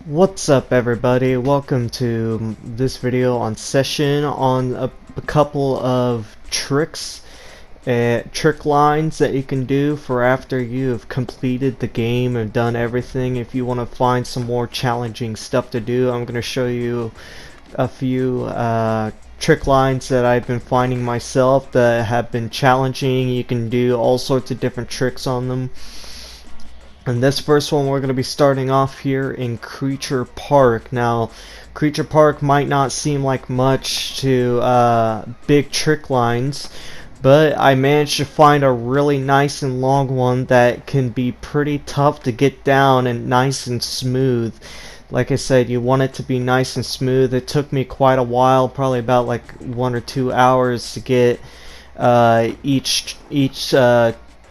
What's up everybody, welcome to this video on session on a couple of trick lines that you can do for after you've completed the game and done everything. If you want to find some more challenging stuff to do, I'm going to show you a few trick lines that I've been finding myself that have been challenging. You can do all sorts of different tricks on them. And this first one, we're going to be starting off here in Creature Park. Now, Creature Park might not seem like much to big trick lines, but I managed to find a really nice and long one that can be pretty tough to get down and nice and smooth. Like I said, you want it to be nice and smooth. It took me quite a while, probably about like 1 or 2 hours to get each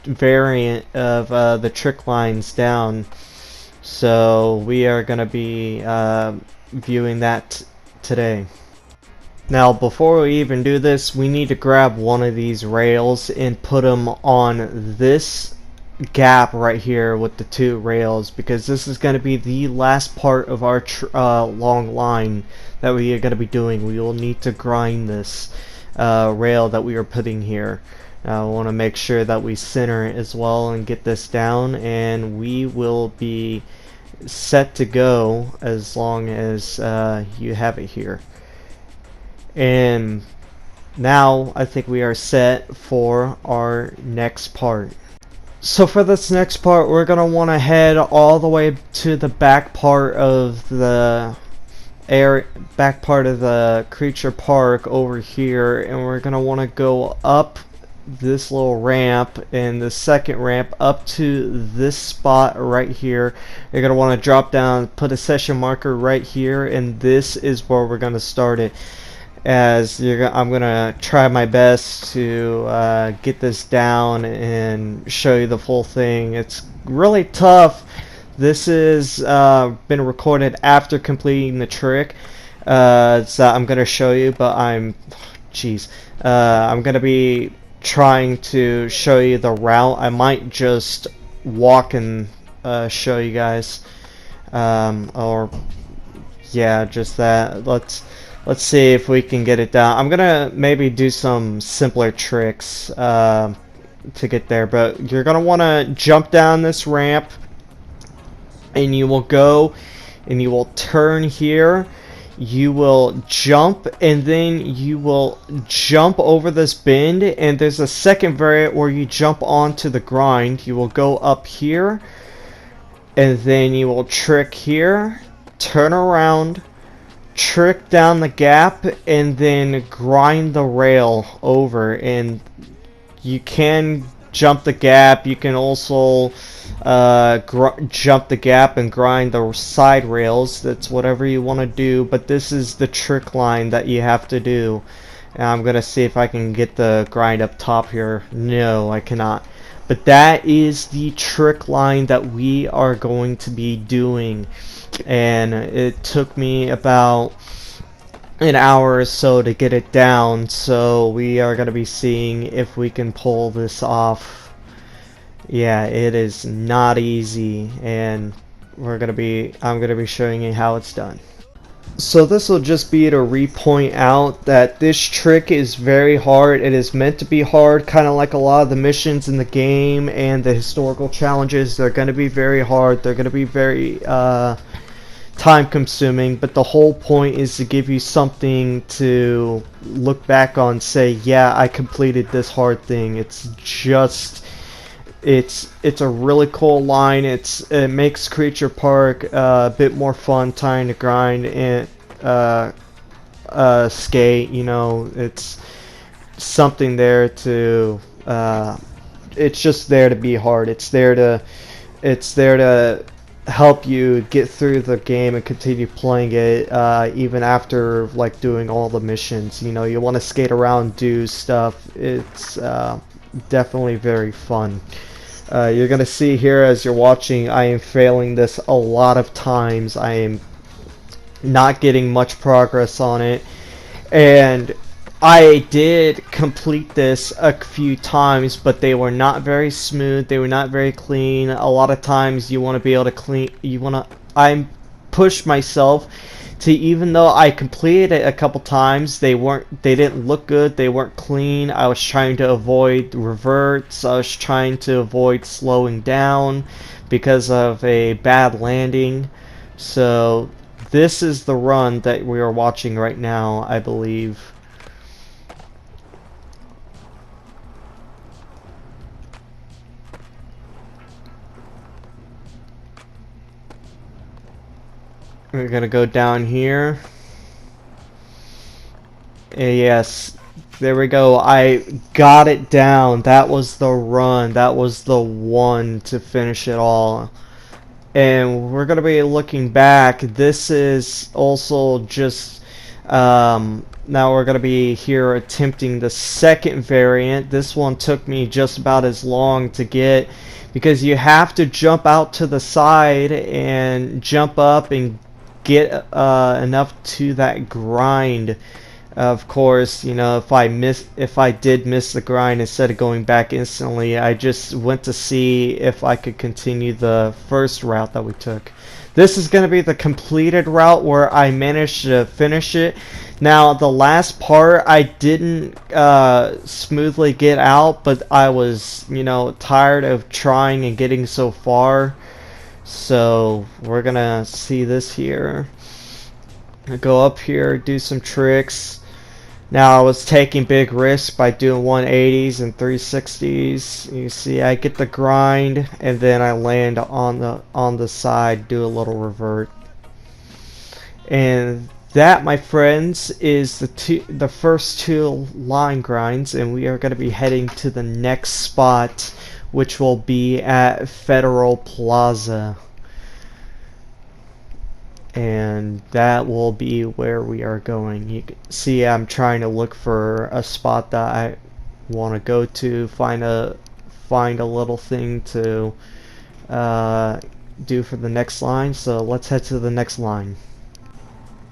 variant of the trick lines down. So we are going to be viewing that today. Now before we even do this, we need to grab one of these rails and put them on this gap right here with the two rails, because this is going to be the last part of our long line that we are going to be doing. We will need to grind this rail that we are putting here. I want to make sure that we center it as well and get this down, and we will be set to go as long as you have it here. And now I think we are set for our next part. So for this next part, we're going to want to head all the way to the back part of the Creature Park over here, and we're going to want to go up this little ramp and the second ramp up to this spot right here. You're going to want to drop down, put a session marker right here, and this is where we're going to start it. I'm going to try my best to get this down and show you the full thing. It's really tough. This is been recorded after completing the trick, so I'm going to show you, but I'm going to be trying to show you the route. I might just walk and show you guys, or yeah, just that. Let's see if we can get it down. I'm gonna maybe do some simpler tricks to get there, but you're gonna want to jump down this ramp, and you will go and you will turn here. You will jump, and then you will jump over this bend, and there's a second variant where you jump onto the grind. You will go up here, and then you will trick here, turn around, trick down the gap, and then grind the rail over. And you can jump the gap. You can also jump the gap and grind the side rails. That's whatever you want to do, but this is the trick line that you have to do. And I'm gonna see if I can get the grind up top here. No, I cannot. But that is the trick line that we are going to be doing, and it took me about an hour or so to get it down, so we are going to be seeing if we can pull this off. Yeah, it is not easy, and I'm going to be showing you how it's done. So this will just be to re-point out that this trick is very hard. It is meant to be hard, kind of like a lot of the missions in the game and the historical challenges. They're going to be very hard. They're going to be very time consuming, but the whole point is to give you something to look back on, say, yeah, I completed this hard thing. It's a really cool line. It makes Creature Park a bit more fun, trying to grind and skate. You know, it's something there to it's just there to be hard. It's there to help you get through the game and continue playing it even after like doing all the missions. You know, you want to skate around, do stuff. It's definitely very fun. You're gonna see here as you're watching, I am failing this a lot of times. I am not getting much progress on it, and I did complete this a few times, but they were not very smooth. They were not very clean. A lot of times you want to be able to clean. I'm pushed myself to, even though I completed it a couple times, they didn't look good, they weren't clean. I was trying to avoid reverts, I was trying to avoid slowing down because of a bad landing. So this is the run that we are watching right now, I believe. We're gonna go down here. Yes, there we go. I got it down. That was the run. That was the one to finish it all. And we're gonna be looking back. This is also just now we're gonna be here attempting the second variant. This one took me just about as long to get because you have to jump out to the side and jump up and get enough to that grind. Of course, you know, if I did miss the grind, instead of going back instantly, I just went to see if I could continue the first route that we took. This is going to be the completed route where I managed to finish it. Now, the last part I didn't smoothly get out, but I was, you know, tired of trying and getting so far. So we're gonna see this here. Go up here, do some tricks. Now I was taking big risks by doing 180s and 360s. You see, I get the grind, and then I land on the side, do a little revert. And that, my friends, is the first two line grinds, and we are going to be heading to the next spot, which will be at Federal Plaza. And that will be where we are going. You can see I'm trying to look for a spot that I want to go to, find a little thing to do for the next line. So let's head to the next line.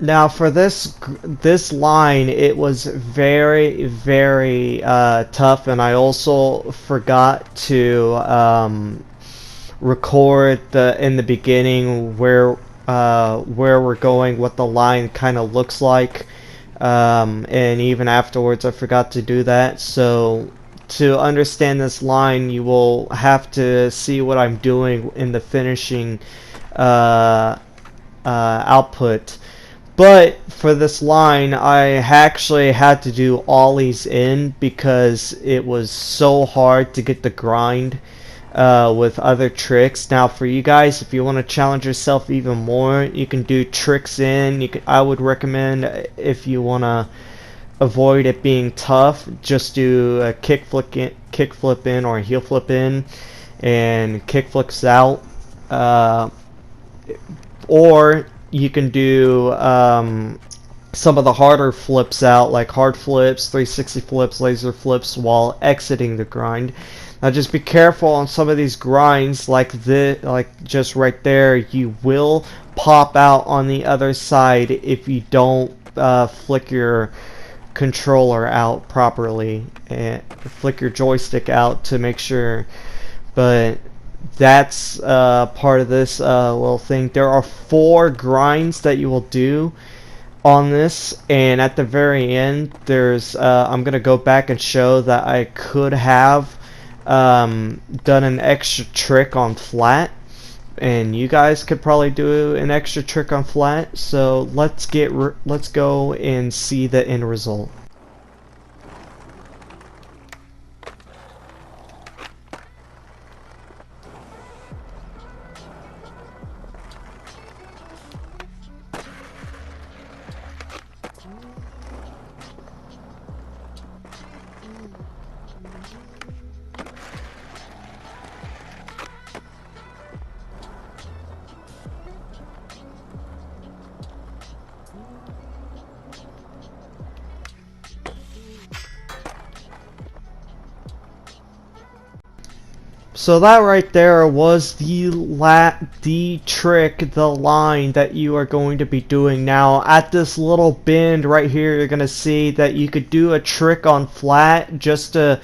Now for this line, it was very, very tough, and I also forgot to record in the beginning where we're going, what the line kind of looks like, and even afterwards I forgot to do that. So to understand this line, you will have to see what I'm doing in the finishing output. But for this line, I actually had to do ollies in because it was so hard to get the grind with other tricks. Now for you guys, if you want to challenge yourself even more, you can do tricks in. I would recommend, if you want to avoid it being tough, just do a kick flip in or a heel flip in and kick flips out. Or you can do some of the harder flips out, like hard flips, 360 flips, laser flips, while exiting the grind. Now just be careful on some of these grinds, like just right there. You will pop out on the other side if you don't flick your controller out properly and flick your joystick out to make sure. But that's part of this little thing. There are 4 grinds that you will do on this, and at the very end there's I'm gonna go back and show that I could have done an extra trick on flat, and you guys could probably do an extra trick on flat. So let's go and see the end result. So that right there was the trick, the line that you are going to be doing. Now at this little bend right here, you're gonna see that you could do a trick on flat just to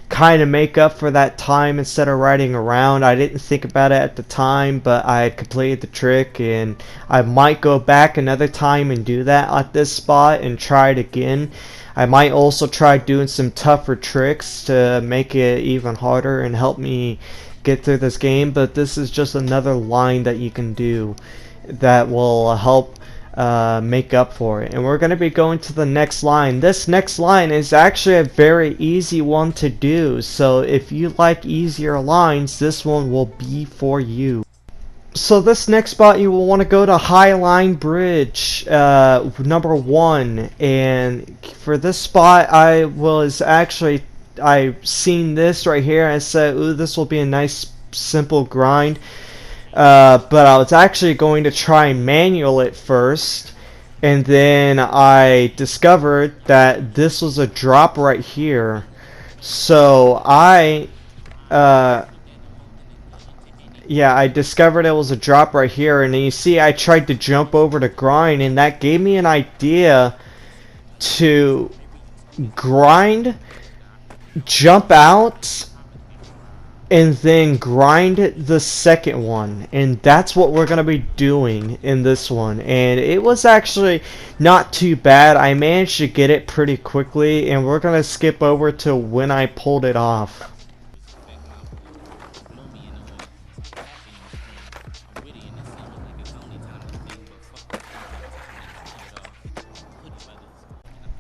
kind of make up for that time instead of riding around. I didn't think about it at the time, but I had completed the trick, and I might go back another time and do that at this spot and try it again. I might also try doing some tougher tricks to make it even harder and help me get through this game, but this is just another line that you can do that will help make up for it. And we're going to be going to the next line. This next line is actually a very easy one to do, so if you like easier lines, this one will be for you. So this next spot, you will want to go to Highline Bridge, number 1, and for this spot I seen this right here and I said, ooh, this will be a nice simple grind. But I was actually going to try and manual it first, and then I discovered that this was a drop right here. So I discovered it was a drop right here, and then you see I tried to jump over to grind, and that gave me an idea to grind, jump out, and then grind the second one, and that's what we're gonna be doing in this one. And it was actually not too bad. I managed to get it pretty quickly, and we're gonna skip over to when I pulled it off.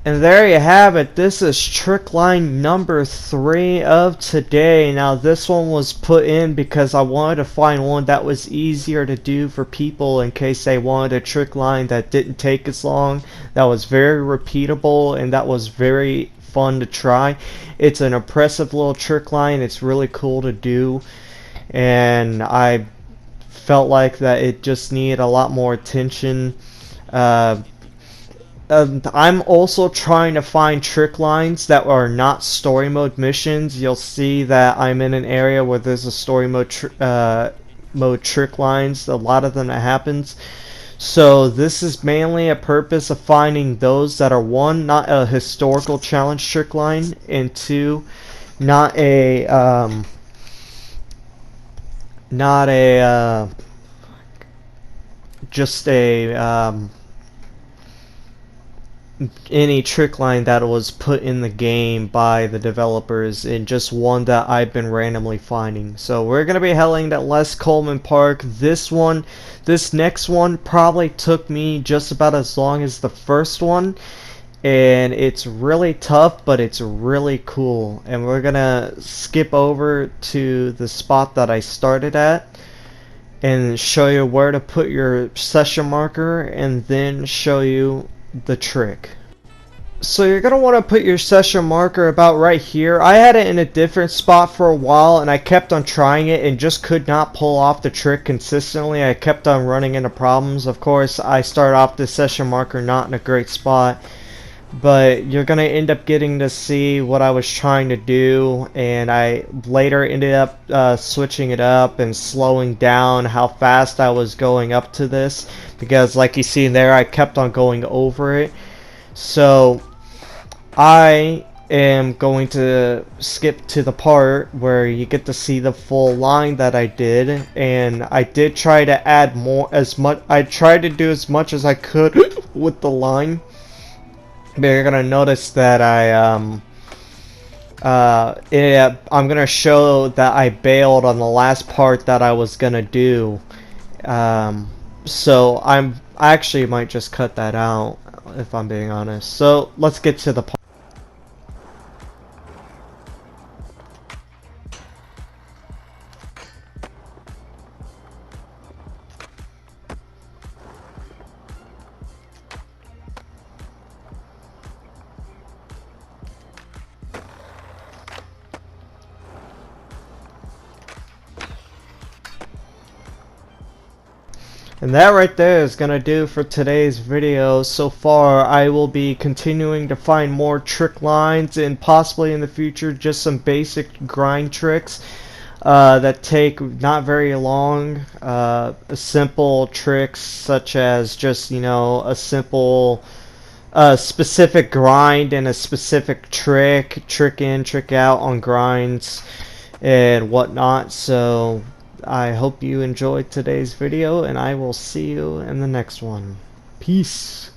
And there you have it. This is trick line number 3 of today. Now this one was put in because I wanted to find one that was easier to do for people in case they wanted a trick line that didn't take as long, that was very repeatable, and that was very fun to try. It's an impressive little trick line. It's really cool to do, and I felt like that it just needed a lot more attention. I'm also trying to find trick lines that are not story mode missions. You'll see that I'm in an area where there's a story mode trick lines. A lot of them that happens. So this is mainly a purpose of finding those that are, 1, not a historical challenge trick line, and 2, not a just a any trick line that was put in the game by the developers, and just one that I've been randomly finding. So we're gonna be heading to Les Coleman Park. This next one probably took me just about as long as the first one, and it's really tough, but it's really cool. And we're gonna skip over to the spot that I started at and show you where to put your session marker, and then show you the trick. So you're going to want to put your session marker about right here. I had it in a different spot for a while, and I kept on trying it and just could not pull off the trick consistently. I kept on running into problems. Of course, I started off the session marker not in a great spot, but you're going to end up getting to see what I was trying to do, and I later ended up switching it up and slowing down how fast I was going up to this, because like you see there, I kept on going over it. So I am going to skip to the part where you get to see the full line that I did, and I did try to add more, I tried to do as much as I could with the line. But you're gonna notice that I'm gonna show that I bailed on the last part that I was gonna do. So I actually might just cut that out, if I'm being honest. So let's get to the part. And that right there is gonna do for today's video. So far, I will be continuing to find more trick lines, and possibly in the future just some basic grind tricks that take not very long. Simple tricks such as just, you know, a simple a specific grind and a specific trick in, trick out on grinds and whatnot. So I hope you enjoyed today's video, and I will see you in the next one. Peace.